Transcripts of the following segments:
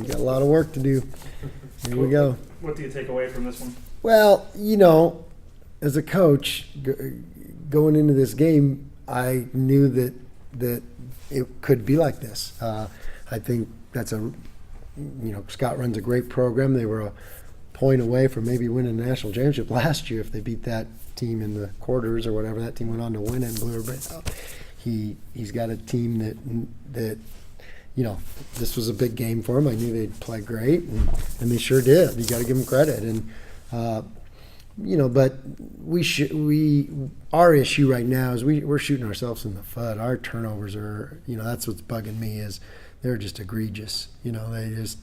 got a lot of work to do. Here we go. What do you take away from this one? Well, as a coach, going into this game, I knew that it could be like this. I think that's Scott runs a great program. They were a point away from maybe winning the national championship last year if they beat that team in the quarters or whatever. That team went on to win it and blew everybody out. He's got a team that this was a big game for him. I knew they'd play great, and they sure did. You got to give them credit. And but our issue right now is we're shooting ourselves in the foot. Our turnovers are, that's what's bugging me is they're just egregious. They just,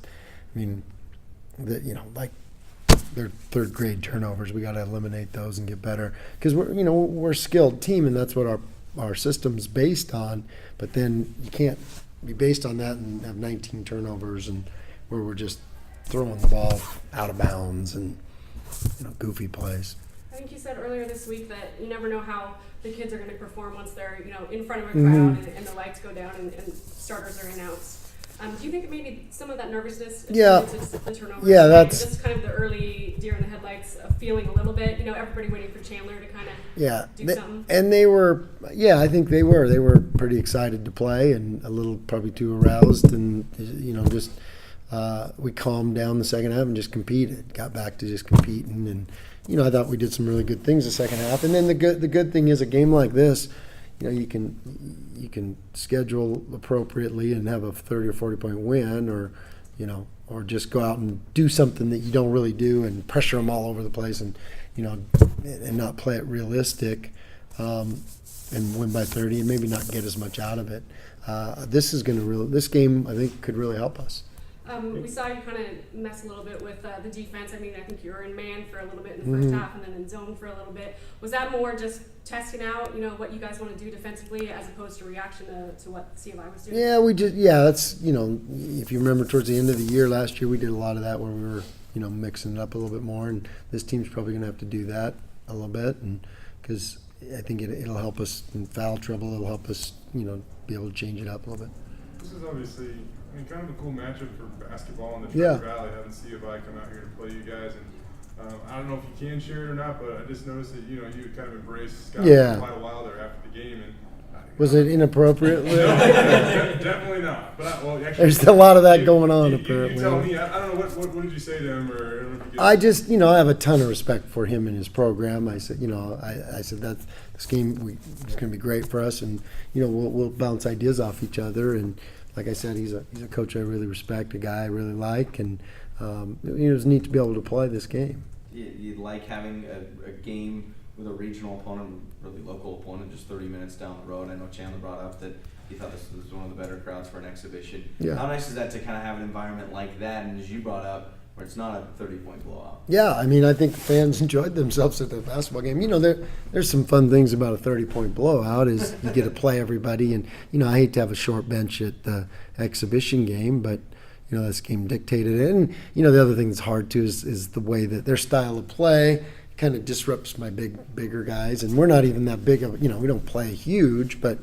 like they're third grade turnovers. We got to eliminate those and get better because we're a skilled team and that's what our system's based on. But then you can't be based on that and have 19 turnovers and where we're just throwing the ball out of bounds and goofy plays. I think you said earlier this week that you never know how the kids are going to perform once they're in front of a crowd and the lights go down and starters are announced. Do you think maybe some of that nervousness is the turnovers? Yeah, that's just kind of the early deer in the headlights of feeling a little bit. Everybody waiting for Chandler to kind of do something. And they were, I think they were. They were pretty excited to play and a little probably too aroused and just we calmed down the second half and just competed. Got back to just competing and I thought we did some really good things the second half. And then the good thing is a game like this. You can schedule appropriately and have a 30 or 40 point win, or just go out and do something that you don't really do and pressure them all over the place and and not play it realistic and win by 30 and maybe not get as much out of it. This game I think could really help us. We saw you kind of mess a little bit with the defense. I think you were in man for a little bit in the first half and then in zone for a little bit. Was that more just testing out, what you guys want to do defensively as opposed to reaction to what CFI was doing? Yeah, that's, if you remember towards the end of the year last year, we did a lot of that where we were, mixing it up a little bit more. And this team's probably going to have to do that a little bit. And because I think it'll help us in foul trouble. It'll help us, be able to change it up a little bit. This is obviously kind of a cool matchup for basketball in the Treasure Valley, having CFI come out here to play you guys. And I don't know if you can share it or not, but I just noticed that you kind of embraced Scott for quite a while there after the game. And was it inappropriate? No, definitely not. But actually, there's a lot of that going on. Apparently, you tell me. I don't know what did you say to him, or I just I have a ton of respect for him and his program. I said I said that this game is going to be great for us, and we'll bounce ideas off each other. And like I said, he's a coach I really respect, a guy I really like, and it was neat to be able to play this game. You like having a game with a regional opponent, really local opponent, just 30 minutes down the road. I know Chandler brought up that he thought this was one of the better crowds for an exhibition. Yeah. How nice is that to kind of have an environment like that, and as you brought up, where it's not a 30-point blowout? Yeah, I think the fans enjoyed themselves at the basketball game. There's some fun things about a 30-point blowout is you get to play everybody, and I hate to have a short bench at the exhibition game, but this game dictated it. And the other thing that's hard too is the way that their style of play kind of disrupts my bigger guys, and we're not even that big of we don't play huge, but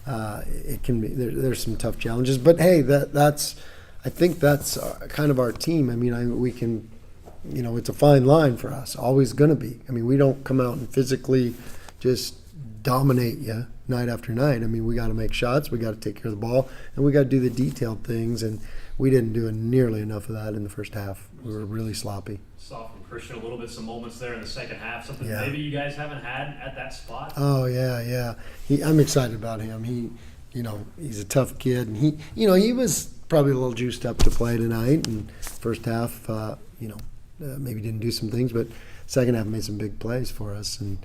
it can be there's some tough challenges. But hey, that's I think that's kind of our team. We can, it's a fine line for us, always going to be. We don't come out and physically just dominate you night after night. We got to make shots, we got to take care of the ball, and we got to do the detailed things, and we didn't do nearly enough of that in the first half. We were really sloppy. Saw from Christian a little bit, some moments there in the second half, something maybe you guys haven't had at that spot. Oh yeah. I'm excited about him. He's a tough kid, and he was probably a little juiced up to play tonight. And first half, maybe didn't do some things, but second half made some big plays for us, and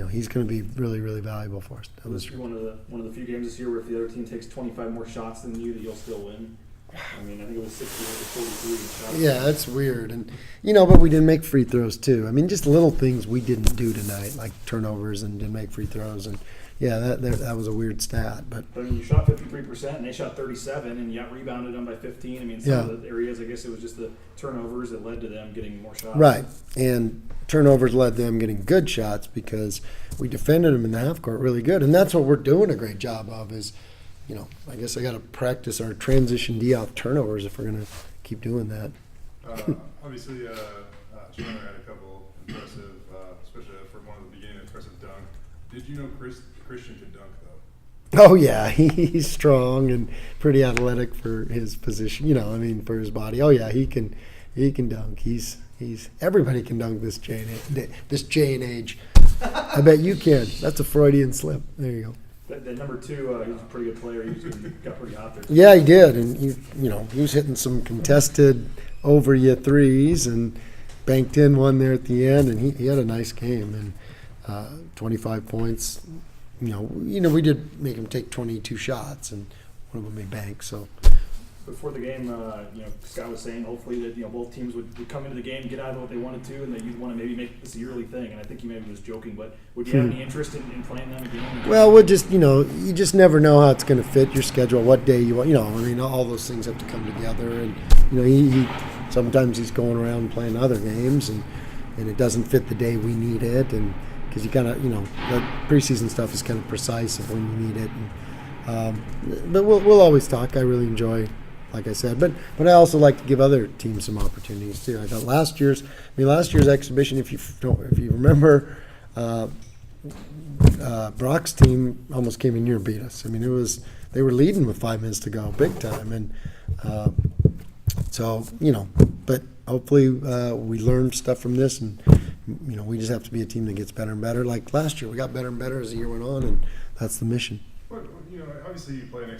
he's going to be really, really valuable for us. This is one of the few games this year where if the other team takes 25 more shots than you, that you'll still win. I think it was 68 to 43 shots. Yeah, that's weird, and but we didn't make free throws too. Just little things we didn't do tonight, like turnovers and didn't make free throws, and that was a weird stat. But you shot 53% and they shot 37%, and you got rebounded them by 15. Some of the areas, I guess it was just the turnovers that led to them getting more shots. Right, and turnovers led them getting good shots because we defended them in the half court really good, and that's what we're doing a great job of is, I guess I got to practice our transition D off turnovers if we're going to keep doing that. Obviously, Chandler had a couple impressive, especially from one of the beginning, impressive dunk. Did you know Christian could dunk though? Oh yeah, he's strong and pretty athletic for his position. For his body. Oh yeah, he can dunk. He's everybody can dunk this day and age. I bet you can. That's a Freudian slip. There you go. That number 2, he was a pretty good player. He got pretty hot there. Yeah, he did, and he was hitting some contested over you threes and banked in one there at the end, and he had a nice game and 25 points. We did make him take 22 shots, and one of them he banked. So Before the game, Scott was saying hopefully that both teams would come into the game, get out of what they wanted to, and that you'd want to maybe make this a yearly thing. And I think he maybe was joking, but would you have any interest in playing them again? Well, we'll just you just never know how it's going to fit your schedule, what day you want. All those things have to come together, and he sometimes he's going around playing other games, and it doesn't fit the day we need it, and because you kind of the preseason stuff is kind of precise of when you need it. And, but we'll always talk. I really enjoy, like I said, but I also like to give other teams some opportunities too. I thought last year's exhibition, if you remember, Brock's team almost came in here and beat us. They were leading with 5 minutes to go, big time, and but hopefully we learned stuff from this, and we just have to be a team that gets better and better. Like last year, we got better and better as the year went on, and that's the mission. Well, obviously you play an